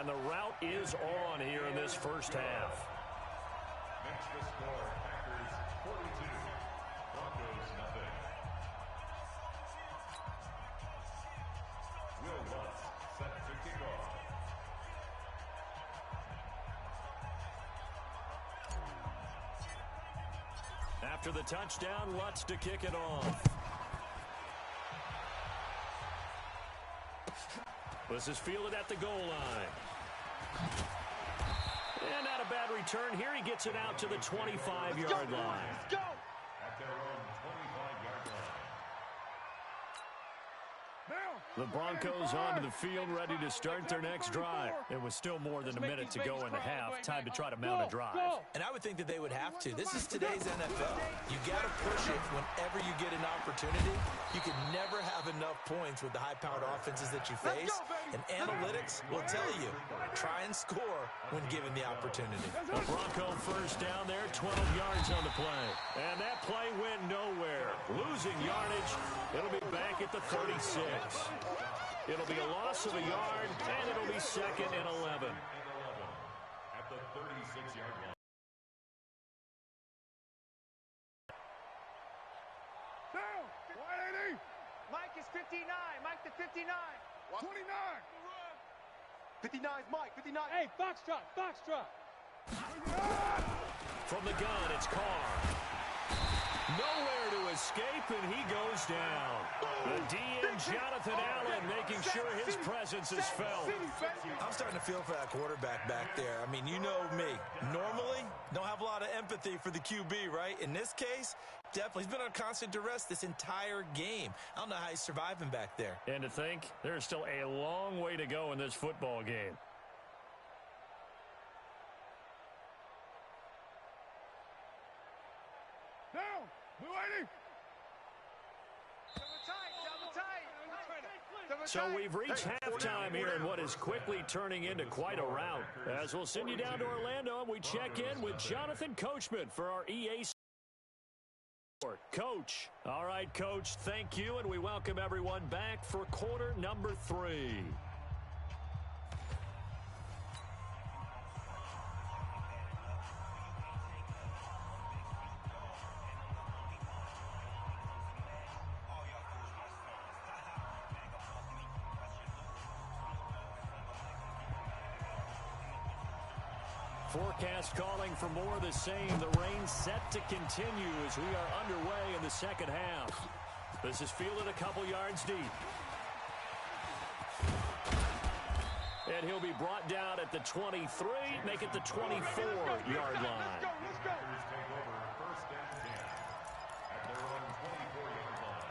And the route is on here in this first half. Next to score, Packers 42, Broncos nothing. Will Lutz set to kick off. After the touchdown, Lutz to kick it off. This is fielded at the goal line. And not a bad return here. He gets it out to the 25-yard line. Let's go! At their own 25-yard line. The Broncos onto the field, ready to start their next drive. It was still more than a minute to go in the half. Time to try to mount a drive. And I would think that they would have to. This is today's NFL. You got to push it whenever you get an opportunity. You can never have enough points with the high-powered offenses that you face. And analytics will tell you, try and score when given the opportunity. A Bronco first down there, 12 yards on the play. And that play went nowhere. Losing yardage. It'll be back at the 36. It'll be a loss of a yard, and it'll be 2nd and 11. At the 36-yard line. Down! 180! Mike is 59. Mike to 59. 29! 59 is Mike. 59. Hey, Foxtrot! Foxtrot! From the gun, it's Carr. Nowhere to escape, and he goes down. The DN, Jonathan Allen, making sure his presence is felt. I'm starting to feel for that quarterback back there. I mean, you know me. Normally, don't have a lot of empathy for the QB, right? In this case, definitely. He's been on constant duress this entire game. I don't know how he's surviving back there. And to think, there's still a long way to go in this football game. Down! 280! So we've reached halftime here in what is quickly turning into quite a rout. As we'll send you down to Orlando, and we check in with Jonathan Coachman for our EA Sport. Coach. All right, Coach, thank you, and we welcome everyone back for quarter number 3. Forecast calling for more of the same. The rain set to continue as we are underway in the second half. This is fielded a couple yards deep. And he'll be brought down at the 23, make it the 24-yard line. Take over first and 10 at their own 24-yard line.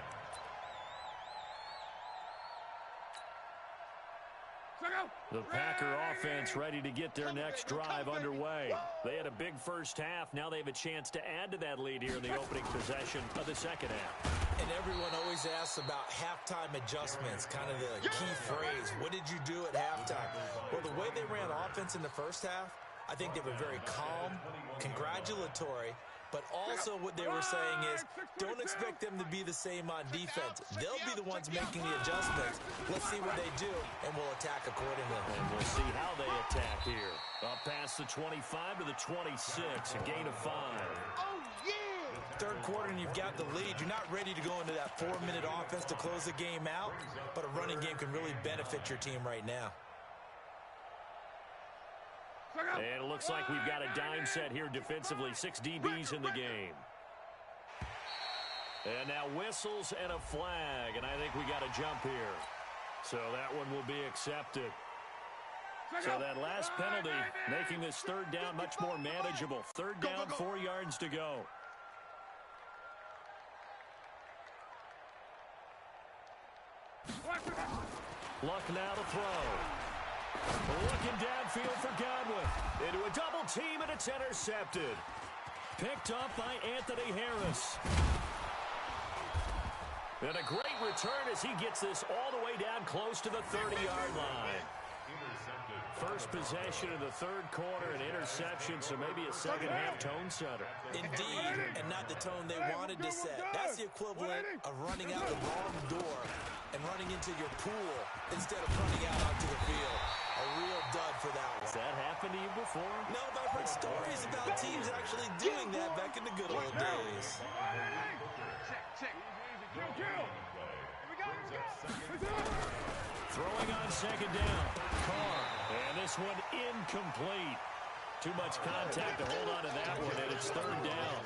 The Packer offense ready to get their next drive underway. They had a big first half. Now they have a chance to add to that lead here in the opening possession of the second half. And everyone always asks about halftime adjustments, kind of the key phrase. What did you do at halftime? Well, the way they ran offense in the first half, I think they were very calm, congratulatory, but also what they were saying is don't expect them to be the same on defense. They'll be the ones making the adjustments. Let's see what they do, and we'll attack accordingly. And we'll see how they attack here. Up past the 25 to the 26, a gain of 5. Third quarter, and you've got the lead. You're not ready to go into that 4-minute offense to close the game out, but a running game can really benefit your team right now. And it looks like we've got a dime set here defensively. 6 DBs in the game. And now whistles and a flag, and I think we got a jump here. So that one will be accepted. So that last penalty making this third down much more manageable. Third down, 4 yards to go. Luck now to throw. Looking downfield for Godwin. Into a double team, and it's intercepted. Picked up by Anthony Harris. And a great return as he gets this all the way down close to the 30-yard line. First possession of the third quarter, an interception, so maybe a second-half tone setter. Indeed, and not the tone they wanted to set. That's the equivalent of running out the wrong door and running into your pool instead of running out onto the field. A real dud for that one. Has that happened to you before? No, but I've heard stories about teams actually doing that back in the good old days. Check. Kill. Throwing on second down. Carr. And this one incomplete. Too much contact to hold on to that one, and it's third down.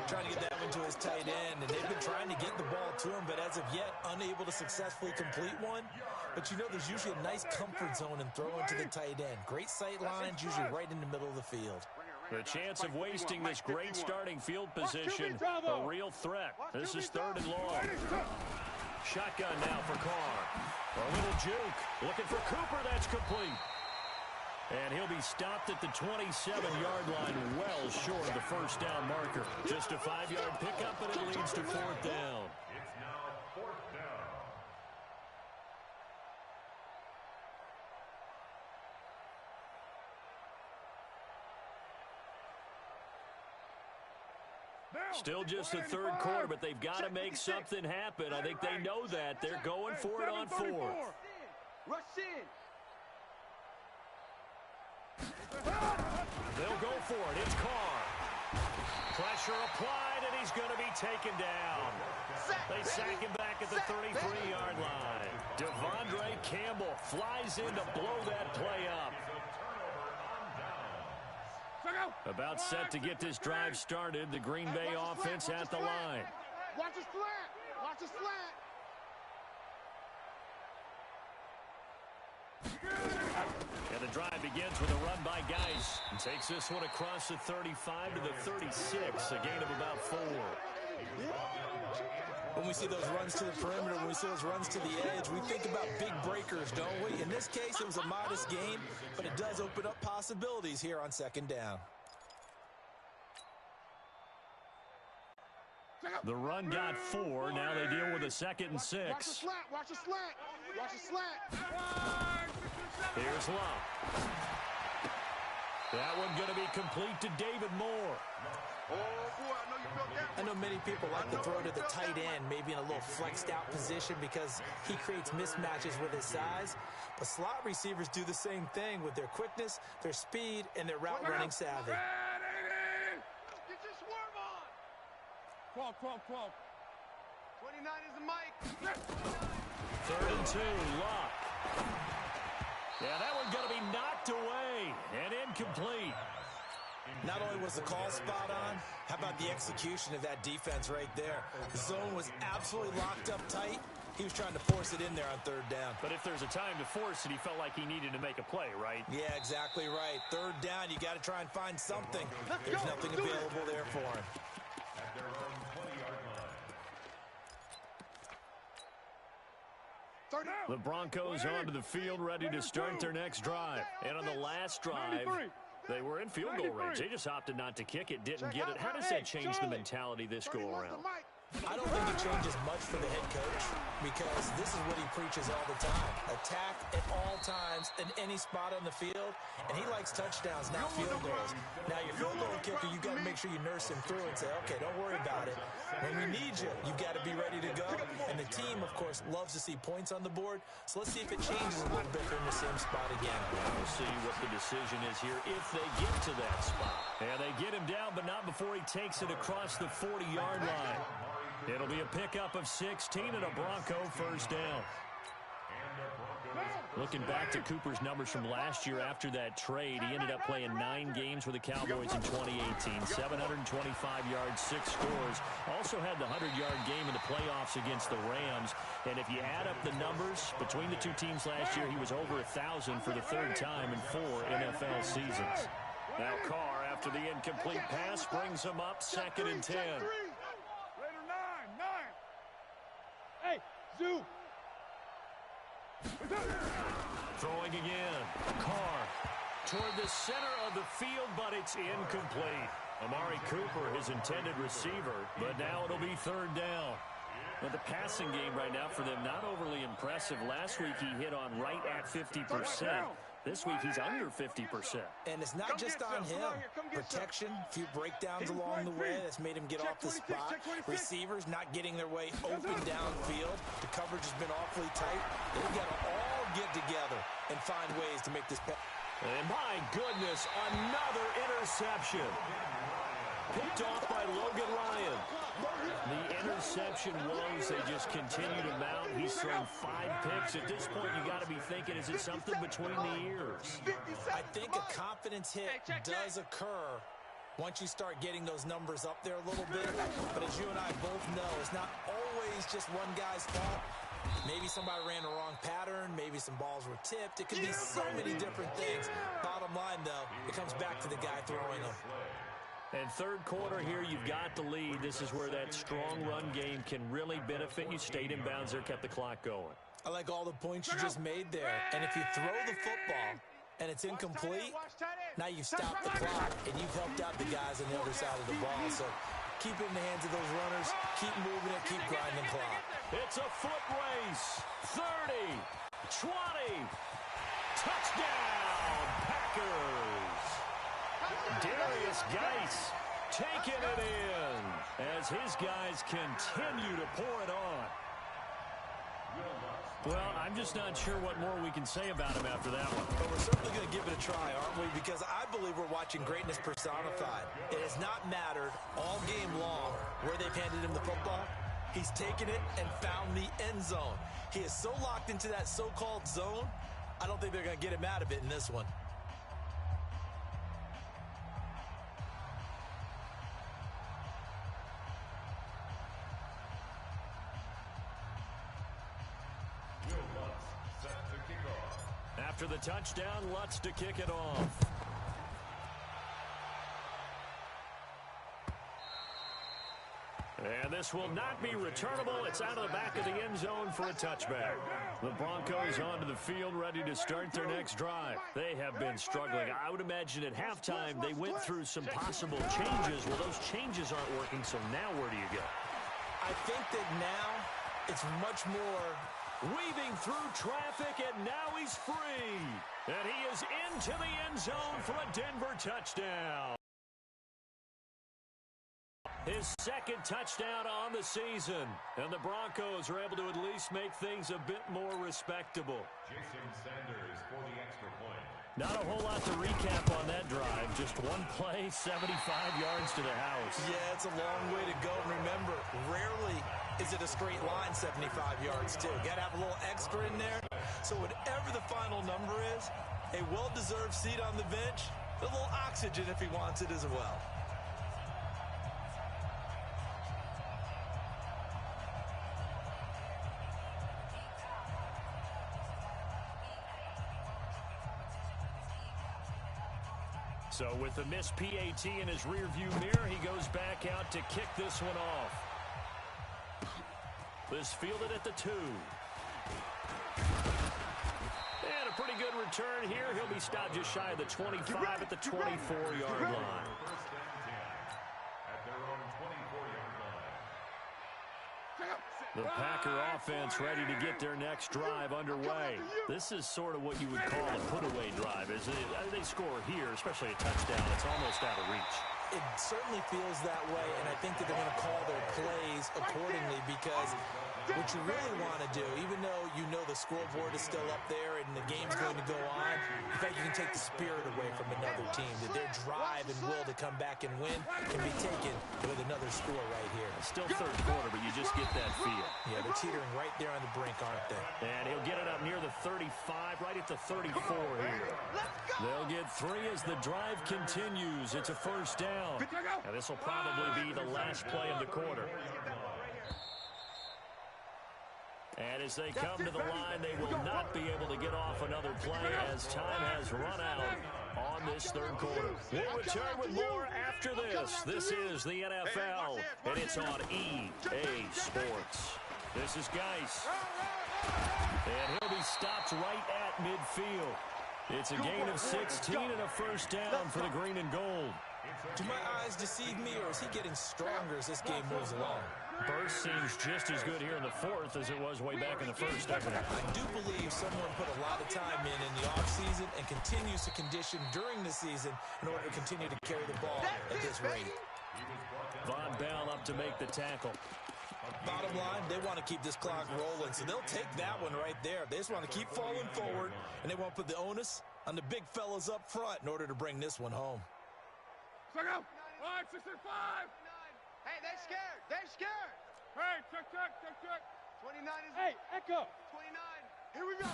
Trying to get that one to his tight end, and they've been trying to get the ball to him, but as of yet, unable to successfully complete one. But you know there's usually a nice comfort zone in throwing to the tight end. Great sight lines, usually right in the middle of the field. The chance of wasting this great starting field position, a real threat. This is third and long. Shotgun now for Carr. A little juke. Looking for Cooper. That's complete. And he'll be stopped at the 27-yard line, well short of the first down marker. Just a 5-yard pickup, and it leads to fourth down. It's now fourth down. Still just the third quarter, but they've got to make something happen. I think they know that. They're going for it on fourth. Rush in. They'll go for it. It's Carr. Pressure applied, and he's going to be taken down. They sack him back at the 33-yard line. Devondre Campbell flies in to blow that play up. About set to get this drive started. The Green Bay offense at the line. Watch his flat. Watch his flat. And the drive begins with a run by Geis. And takes this one across the 35 to the 36. A gain of about 4. When we see those runs to the perimeter, when we see those runs to the edge, we think about big breakers, don't we? In this case, it was a modest gain, but it does open up possibilities here on second down. The run got 4. Now they deal with a 2nd and 6. Watch the slat. Watch the slat. Watch the slat. Here's Love. That one going to be complete to David Moore. Oh, boy, I know you felt that. I know many people like to throw to the tight end, maybe in a little flexed out position because he creates mismatches with his size. But slot receivers do the same thing with their quickness, their speed, and their route running savvy. Get your swarm on. 12. 29 is the mic. 3rd and 2, Luck. Yeah, that one's going to be knocked away and incomplete. Not only was the call spot on, how about the execution of that defense right there? The zone was absolutely locked up tight. He was trying to force it in there on 3rd down. But if there's a time to force it, he felt like he needed to make a play, right? Yeah, exactly right. 3rd down, you got to try and find something. There's nothing available there for him. At their own 20-yard line. The Broncos onto the field, ready to start their next drive. And on the last drive, they were in field goal range. They just opted not to kick it, didn't get it. How does that change the mentality this go-around? I don't think it changes much for the head coach because this is what he preaches all the time. Attack at all times in any spot on the field, and he likes touchdowns, not field goals. Now, your field goal kicker, you got to make sure you nurse him through and say, okay, don't worry about it. When we need you, you've got to be ready to go. And the team, of course, loves to see points on the board. So let's see if it changes a little bit from the same spot again. We'll see what the decision is here if they get to that spot. And they get him down, but not before he takes it across the 40-yard line. It'll be a pickup of 16 and a Bronco first down. Looking back to Cooper's numbers from last year after that trade, he ended up playing 9 games with the Cowboys in 2018. 725 yards, 6 scores. Also had the 100-yard game in the playoffs against the Rams. And if you add up the numbers between the two teams last year, he was over 1,000 for the 3rd time in 4 NFL seasons. Now Carr, after the incomplete pass, brings him up 2nd and 10. Hey, Zoo. Throwing again. Carr toward the center of the field, but it's incomplete. Amari Cooper, his intended receiver, but now it'll be 3rd down. Well, the passing game right now for them, not overly impressive. Last week he hit on right at 50%. This week, he's under 50%. And it's not just on him. Protection, a few breakdowns along the way that's made him get off the spot. Receivers not getting their way open downfield. The coverage has been awfully tight. They've got to all get together and find ways to make this pass. And my goodness, another interception. Picked off by Logan Ryan. The interception was they just continue to mount. He's thrown 5 picks. At this point, you got to be thinking, is it something between the ears? I think a confidence hit does occur once you start getting those numbers up there a little bit. But as you and I both know, it's not always just one guy's fault. Maybe somebody ran the wrong pattern. Maybe some balls were tipped. It could be so many different things. Bottom line, though, it comes back to the guy throwing them. And third quarter here, you've got the lead. This is where that strong run game can really benefit you. Stayed in bounds there, kept the clock going. I like all the points you just made there. And if you throw the football and it's incomplete, now you've stopped the clock and you've helped out the guys on the other side of the ball. So keep it in the hands of those runners. Keep moving it. Keep grinding the clock. It's a foot race. 30, 20, touchdown, Packers. Darius Geis taking it in as his guys continue to pour it on. Well, I'm just not sure what more we can say about him after that one. But we're certainly going to give it a try, aren't we? Because I believe we're watching greatness personified. It has not mattered all game long where they've handed him the football. He's taken it and found the end zone. He is so locked into that so-called zone, I don't think they're going to get him out of it in this one. After the touchdown, Lutz to kick it off. And this will not be returnable. It's out of the back of the end zone for a touchback. The Broncos onto the field, ready to start their next drive. They have been struggling. I would imagine at halftime they went through some possible changes. Well, those changes aren't working, so now where do you go? I think that now it's much more weaving through traffic, and now he's free. And he is into the end zone for a Denver touchdown. His second touchdown on the season. And the Broncos are able to at least make things a bit more respectable. Jason Sanders for the extra point. Not a whole lot to recap on that drive. Just one play, 75 yards to the house. Yeah, it's a long way to go. And remember, rarely is it a straight line 75 yards, too. Got to have a little extra in there. So whatever the final number is, a well-deserved seat on the bench, a little oxygen if he wants it as well. So with the missed PAT in his rearview mirror, he goes back out to kick this one off. This fielded at the 2. And a pretty good return here. He'll be stopped just shy of the 25 at the 24-yard line. First down 10 at their own 24-yard line. The Packer offense ready to get their next drive underway. This is sort of what you would call a put-away drive, isn't it? They score here, especially a touchdown. It's almost out of reach. It certainly feels that way, and I think that they're going to call their plays accordingly because what you really want to do, even though you know the scoreboard is still up there and the game's going to go on, in fact, you can take the spirit away from another team, that their drive and will to come back and win can be taken with another score right here. It's still third quarter, but you just get that feel. Yeah, they're teetering right there on the brink, aren't they? And he'll get it up near the 35, right at the 34 here. They'll get 3 as the drive continues. It's a first down. And this will probably be the last play of the quarter. And as they come to the line, they will not be able to get off another play as time has run out on this third quarter. We'll return with more after this. This is the NFL, and it's on EA Sports. This is Geis. And he'll be stopped right at midfield. It's a gain of 16 and a first down for the green and gold. Do my eyes deceive me, or is he getting stronger as this game moves along? Burst seems just as good here in the fourth as it was way back in the first, doesn't it? I do believe someone put a lot of time in the offseason and continues to condition during the season in order to continue to carry the ball at this rate. Von Bell up to make the tackle. Bottom line, they want to keep this clock rolling, so they'll take that one right there. They just want to keep falling forward, and they want to put the onus on the big fellas up front in order to bring this one home. Check out. 565. Hey, they're scared. They're scared. Hey, check. 29 is... Hey, Echo. 29. Here we go.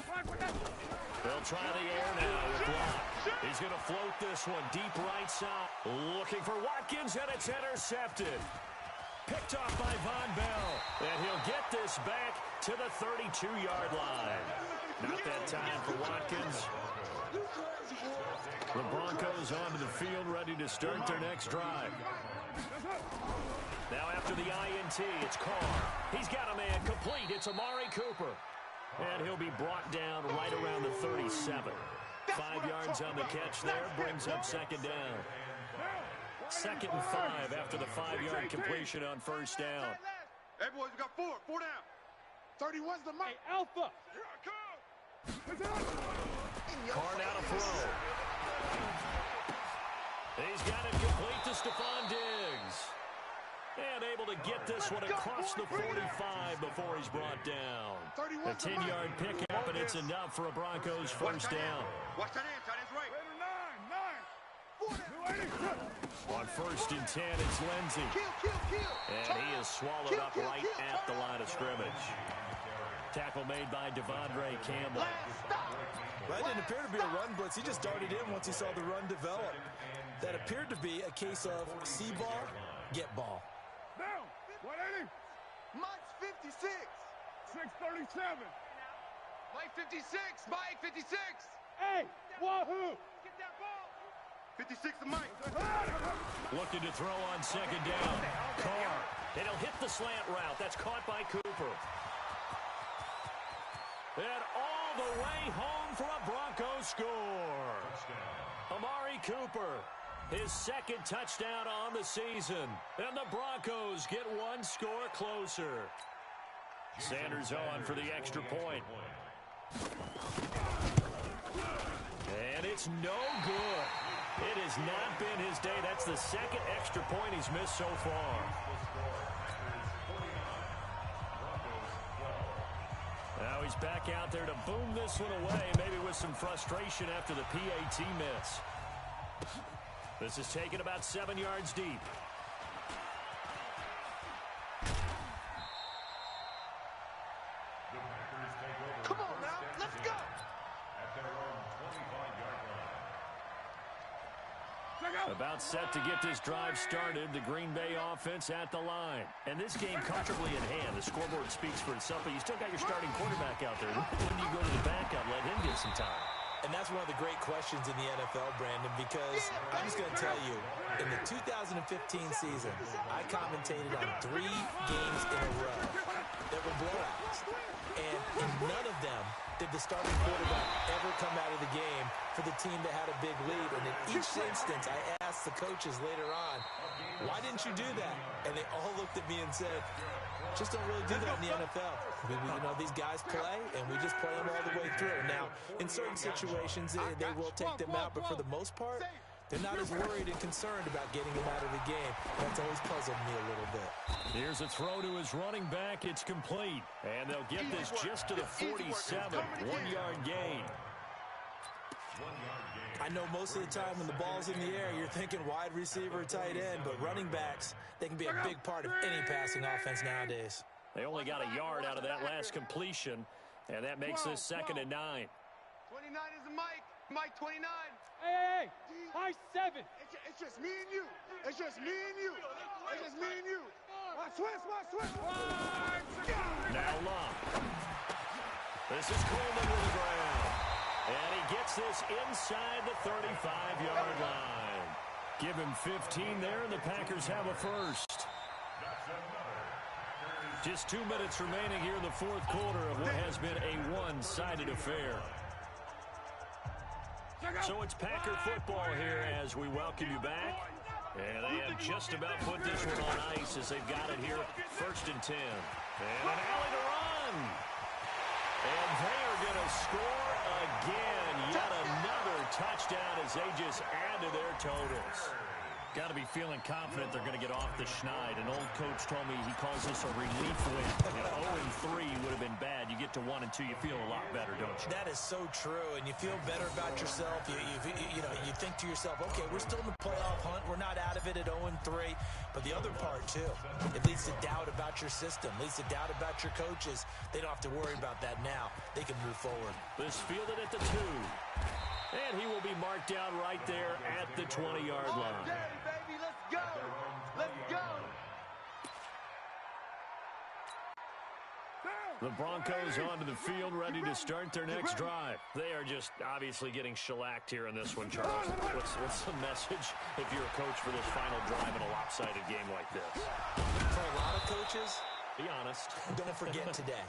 They'll try the air now with block. He's going to float this one deep right side. Looking for Watkins, and it's intercepted. Picked off by Von Bell. And he'll get this back to the 32-yard line. Not that time for Watkins. The Broncos onto the field, ready to start their next drive. Now after the INT, it's Carr. He's got a man complete. It's Amari Cooper. And he'll be brought down right around the 37. 5 yards on the catch there, brings up second down. 2nd and 5 after the 5-yard completion on first down. Hey, boys, we got 4 down. 31's the mic. Hey, Alpha. Carr now to throw. He's got it complete to Stephon Diggs. And able to get this one across the 45 before he's brought down. A 10-yard pickup, and it's enough for a Broncos first down. Watch that end, tight end's right. On 1st and 10, it's Lindsey. Kill. And he is swallowed up right at the line of scrimmage. Tackle made by Devondre Campbell. That didn't appear to be a run blitz. He just darted in once he saw the run develop. That appeared to be a case of see ball, get ball. Down. 180. Mike's 56. 637. Mike 56. Mike 56. Hey, Wahoo. Get that ball. 56 to Mike. Looking to throw on second down. Carr. And he'll hit the slant route. That's caught by Cooper. And all the way home for a Broncos score. Amari Cooper, his 2nd touchdown on the season. And the Broncos get 1 score closer. Sanders on for the extra point. And it's no good. It has not been his day. That's the 2nd extra point he's missed so far. Now he's back out there to boom this one away, maybe with some frustration after the PAT miss. This is taken about 7 yards deep. Come on now, let's go. At their own 25-yard line. About set to get this drive started, the Green Bay offense at the line. And this game comfortably in hand. The scoreboard speaks for itself, but you still got your starting quarterback out there. When do you go to the backup, let him get some time? And that's one of the great questions in the NFL, Brandon, because I'm just going to tell you, in the 2015 season, I commentated on 3 games in a row that were blowouts. And in none of them did the starting quarterback ever come out of the game for the team that had a big lead. And in each instance, I asked the coaches later on, why didn't you do that? And they all looked at me and said, just don't really do that in the NFL. You know, these guys play, and we just play them all the way through. Now, in certain situations, they will take them out, but for the most part, they're not as worried and concerned about getting him out of the game. That's always puzzled me a little bit. Here's a throw to his running back. It's complete. And they'll get this just to the 47. 1-yard gain. I know most of the time when the ball's in the air, you're thinking wide receiver, tight end, but running backs, they can be a big part of any passing offense nowadays. They only got a yard out of that last completion, and that makes this 2nd and 9. 29 is the Mike. Mike 29. Hey, high 7. It's just me and you. It's just me and you. It's just me and you. My switch. Now Love. This is Coleman with the ground. And he gets this inside the 35-yard line. Give him 15 there, and the Packers have a first. Just 2 minutes remaining here in the 4th quarter of what has been a one-sided affair. So it's Packer football here as we welcome you back. And they have just about put this one on ice as they've got it here, 1st and 10. And an alley to run. And they are going to score again. Yet another touchdown as they just add to their totals. Got to be feeling confident they're going to get off the schneid. An old coach told me he calls this a relief win. 0-3 would have been bad. You get to 1 and 2, you feel a lot better, don't you? That is so true, and you feel better about yourself. You think to yourself, okay, we're still in the playoff hunt. We're not out of it at 0-3. But the other part, too, it leads to doubt about your system, leads to doubt about your coaches. They don't have to worry about that now. They can move forward. This fielded at the 2. And he will be marked down right there at the 20-yard line. Daddy, baby, let's go. Let's go. The Broncos onto the field, ready to start their next drive. They are just obviously getting shellacked here in this one, Charles. What's the message if you're a coach for this final drive in a lopsided game like this? For a lot of coaches, be honest. Don't forget today.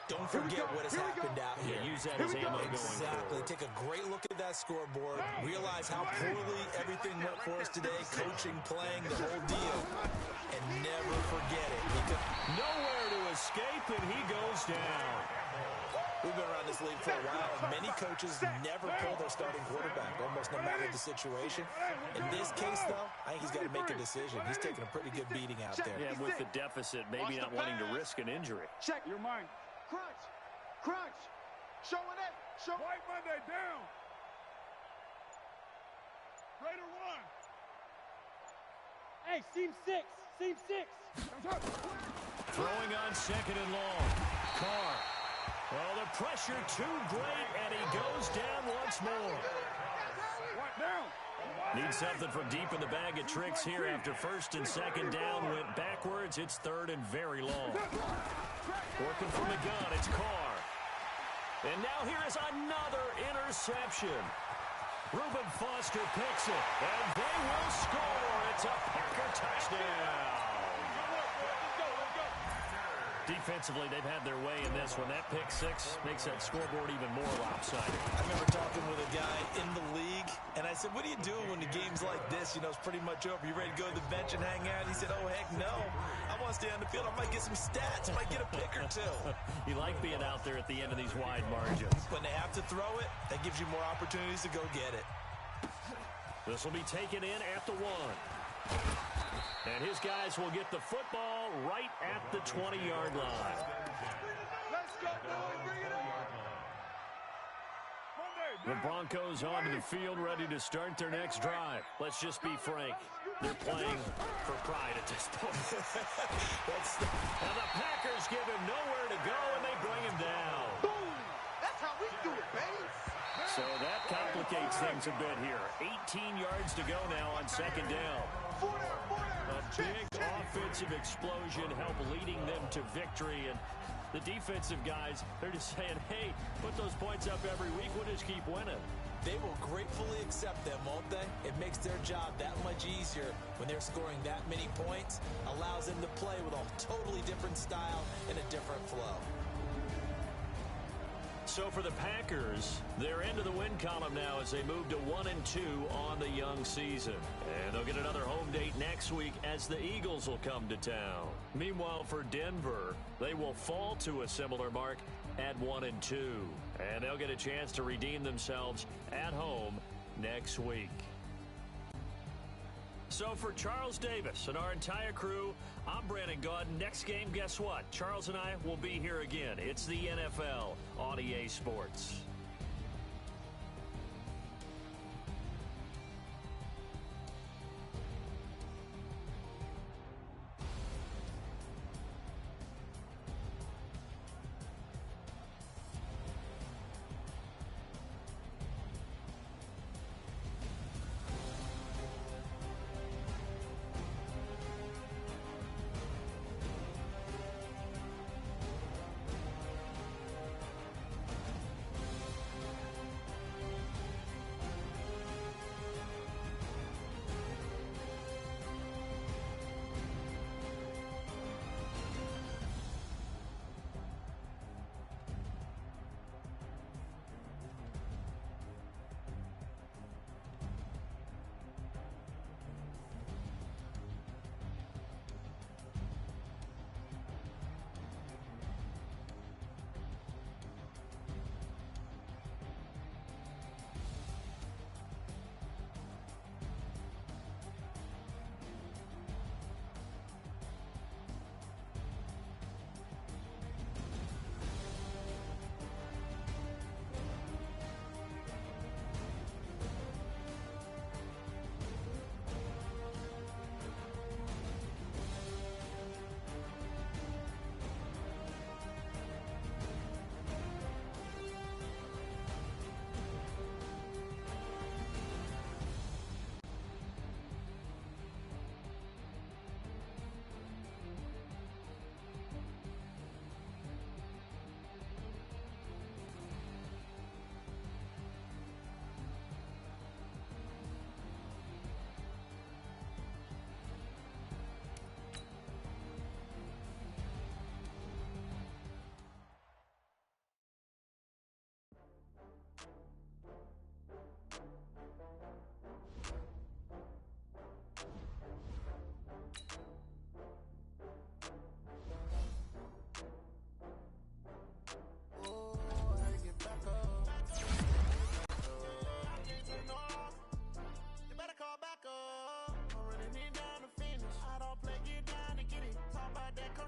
Don't forget what has happened out here. Yeah, use that as ammo going Exactly. forward. Take a great look at that scoreboard. Realize how poorly everything went for us today. Coaching, playing, the whole deal. And never forget it. Because nowhere to escape, and he goes down. we've been around this league for a while, and many coaches never pull their starting quarterback, almost no matter the situation. In this case, though, I think he's got to make a decision. He's taking a pretty good beating out there. Yeah, with the deficit, maybe not wanting to risk an injury. Check your mind. Crunch. Crunch. Showing it. Show White Monday down. Raider 1. Hey, seam 6. Seam 6. Throwing on 2nd and long. Carr. Oh, the pressure too great, and he goes down once more. What down? Needs something from deep in the bag of tricks here after 1st and 2nd down. Went backwards. It's 3rd and very long. Working from the gun, it's Carr. And now here is another interception. Reuben Foster picks it, and they will score. It's a Packer touchdown. Defensively, they've had their way in this one. That pick 6 makes that scoreboard even more lopsided. I remember talking with a guy in the league, and I said, what do you do when the game's like this? You know, it's pretty much over. You ready to go to the bench and hang out? He said, oh, heck no. I want to stay on the field. I might get some stats. I might get a pick or two. You like being out there at the end of these wide margins. When they have to throw it, that gives you more opportunities to go get it. This will be taken in at the 1. And his guys will get the football right at the 20-yard line. Let's go, boys. Bring it on. The Broncos onto the field, ready to start their next drive. Let's just be frank. They're playing for pride at this point. And the Packers give him nowhere to go, and they bring him down. Boom. That's how we do it, baby. So that complicates things a bit here. 18 yards to go now on 2nd down. A big offensive explosion helped leading them to victory. And the defensive guys, they're just saying, hey, put those points up every week. We'll just keep winning. They will gratefully accept them, won't they? It makes their job that much easier when they're scoring that many points. Allows them to play with a totally different style and a different flow. So for the Packers, they're into the win column now as they move to 1-2 on the young season. And they'll get another home date next week as the Eagles will come to town. Meanwhile, for Denver, they will fall to a similar mark at 1-2. And they'll get a chance to redeem themselves at home next week. So for Charles Davis and our entire crew, I'm Brandon Gaudin. Next game, guess what? Charles and I will be here again. It's the NFL on EA Sports.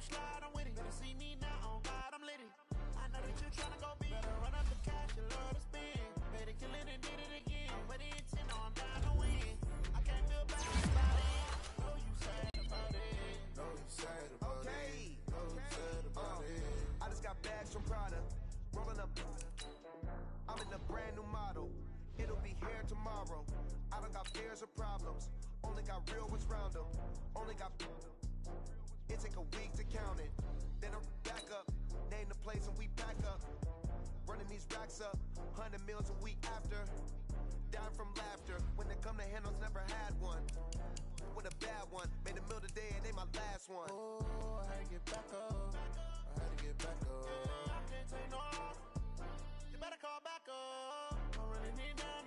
slide, I'm with it. Better see me now, on God, I'm litty. I know that you tryna go big. Better run up the cash, you love to spend. Better kill it and did it again. With the intent, know I'm down to win. I can't feel bad about it. Know you sad about it. Know you sad about it. Know you sad about it. I just got bags from Prada. Rolling up. I'm in a brand new model. It'll be here tomorrow. I don't got fears or problems. Only got real ones round them. Only got. It take a week to count it. Then I'm back up. Name the place and we back up. Running these racks up. 100 meals a week after. Dying from laughter. When they come to handles, never had one. With a bad one. Made a meal today and they my last one. Oh, I had to get back up. I had to get back up. I can't take no off. You better call back up. I really need that.